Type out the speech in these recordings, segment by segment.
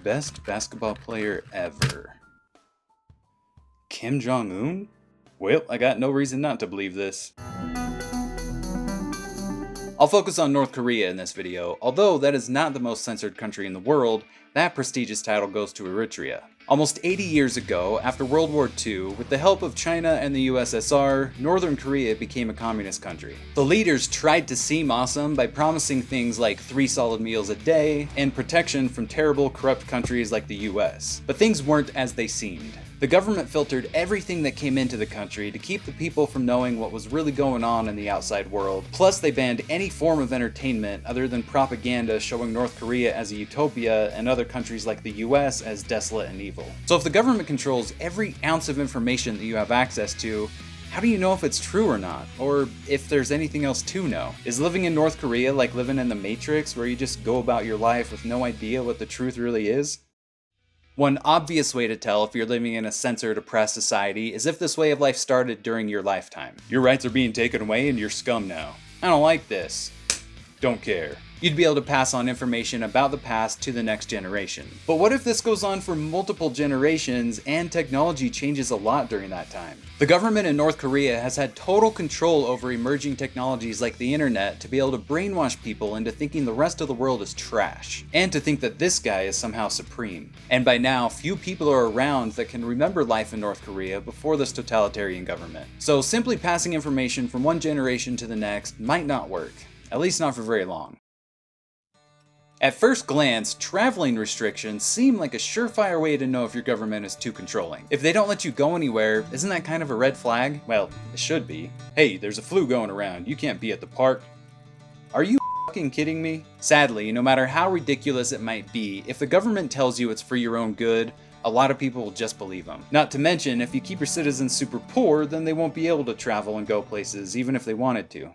best basketball player ever. Kim Jong-un? Well, I got no reason not to believe this. I'll focus on North Korea in this video. Although that is not the most censored country in the world, that prestigious title goes to Eritrea. Almost 80 years ago, after World War II, with the help of China and the USSR, Northern Korea became a communist country. The leaders tried to seem awesome by promising things like 3 solid meals a day and protection from terrible, corrupt countries like the US. But things weren't as they seemed. The government filtered everything that came into the country to keep the people from knowing what was really going on in the outside world. Plus, they banned any form of entertainment other than propaganda showing North Korea as a utopia and other countries like the US as desolate and evil. So if the government controls every ounce of information that you have access to, how do you know if it's true or not? Or if there's anything else to know? Is living in North Korea like living in the Matrix, where you just go about your life with no idea what the truth really is? One obvious way to tell if you're living in a censored, oppressed society is if this way of life started during your lifetime. Your rights are being taken away and you're scum now. I don't like this. Don't care. You'd be able to pass on information about the past to the next generation. But what if this goes on for multiple generations and technology changes a lot during that time? The government in North Korea has had total control over emerging technologies like the internet to be able to brainwash people into thinking the rest of the world is trash, and to think that this guy is somehow supreme. And by now, few people are around that can remember life in North Korea before this totalitarian government. So simply passing information from one generation to the next might not work, at least not for very long. At first glance, traveling restrictions seem like a surefire way to know if your government is too controlling. If they don't let you go anywhere, isn't that kind of a red flag? Well, it should be. Hey, there's a flu going around, you can't be at the park. Are you fucking kidding me? Sadly, no matter how ridiculous it might be, if the government tells you it's for your own good, a lot of people will just believe them. Not to mention, if you keep your citizens super poor, then they won't be able to travel and go places, even if they wanted to.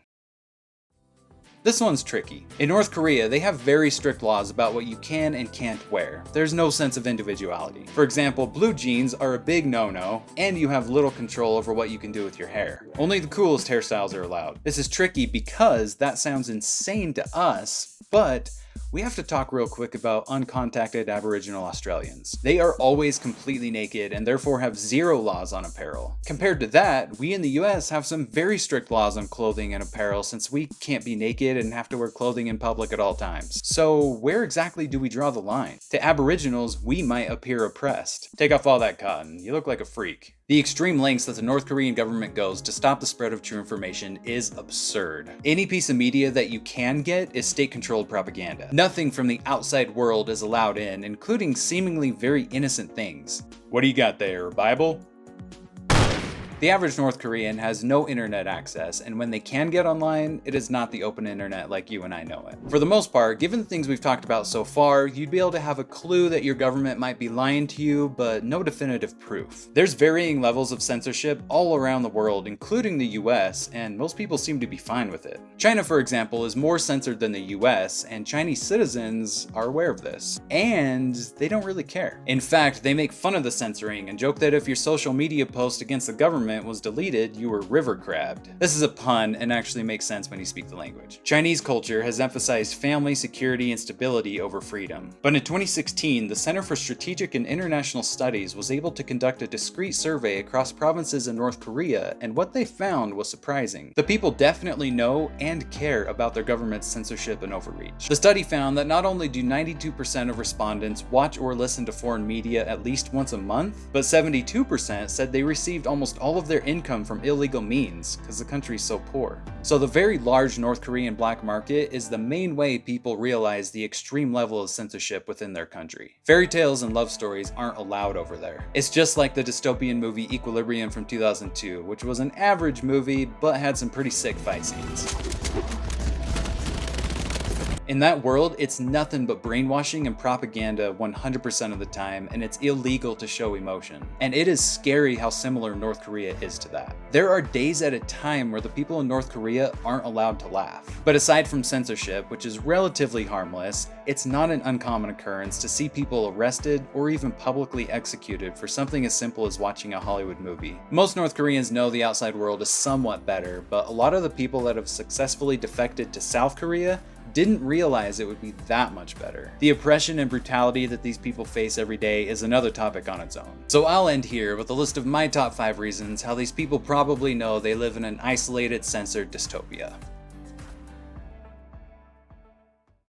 This one's tricky. In North Korea, they have very strict laws about what you can and can't wear. There's no sense of individuality. For example, blue jeans are a big no-no, and you have little control over what you can do with your hair. Only the coolest hairstyles are allowed. This is tricky because that sounds insane to us, but we have to talk real quick about uncontacted Aboriginal Australians. They are always completely naked and therefore have zero laws on apparel. Compared to that, we in the US have some very strict laws on clothing and apparel since we can't be naked and have to wear clothing in public at all times. So where exactly do we draw the line? To Aboriginals, we might appear oppressed. Take off all that cotton, you look like a freak. The extreme lengths that the North Korean government goes to stop the spread of true information is absurd. Any piece of media that you can get is state-controlled propaganda. Nothing from the outside world is allowed in, including seemingly very innocent things. What do you got there, a Bible? The average North Korean has no internet access, and when they can get online, it is not the open internet like you and I know it. For the most part, given the things we've talked about so far, you'd be able to have a clue that your government might be lying to you, but no definitive proof. There's varying levels of censorship all around the world, including the US, and most people seem to be fine with it. China, for example, is more censored than the US, and Chinese citizens are aware of this. And they don't really care. In fact, they make fun of the censoring and joke that if your social media post against the government was deleted, you were river crabbed. This is a pun and actually makes sense when you speak the language. Chinese culture has emphasized family, security, and stability over freedom. But in 2016, the Center for Strategic and International Studies was able to conduct a discrete survey across provinces in North Korea, and what they found was surprising. The people definitely know and care about their government's censorship and overreach. The study found that not only do 92% of respondents watch or listen to foreign media at least once a month, but 72% said they received almost all of their income from illegal means because the country's so poor. So the very large North Korean black market is the main way people realize the extreme level of censorship within their country. Fairy tales and love stories aren't allowed over there. It's just like the dystopian movie Equilibrium from 2002, which was an average movie but had some pretty sick fight scenes. In that world, it's nothing but brainwashing and propaganda 100% of the time, and it's illegal to show emotion. And it is scary how similar North Korea is to that. There are days at a time where the people in North Korea aren't allowed to laugh. But aside from censorship, which is relatively harmless, it's not an uncommon occurrence to see people arrested or even publicly executed for something as simple as watching a Hollywood movie. Most North Koreans know the outside world is somewhat better, but a lot of the people that have successfully defected to South Korea didn't realize it would be that much better. The oppression and brutality that these people face every day is another topic on its own. So I'll end here with a list of my top 5 reasons how these people probably know they live in an isolated, censored dystopia.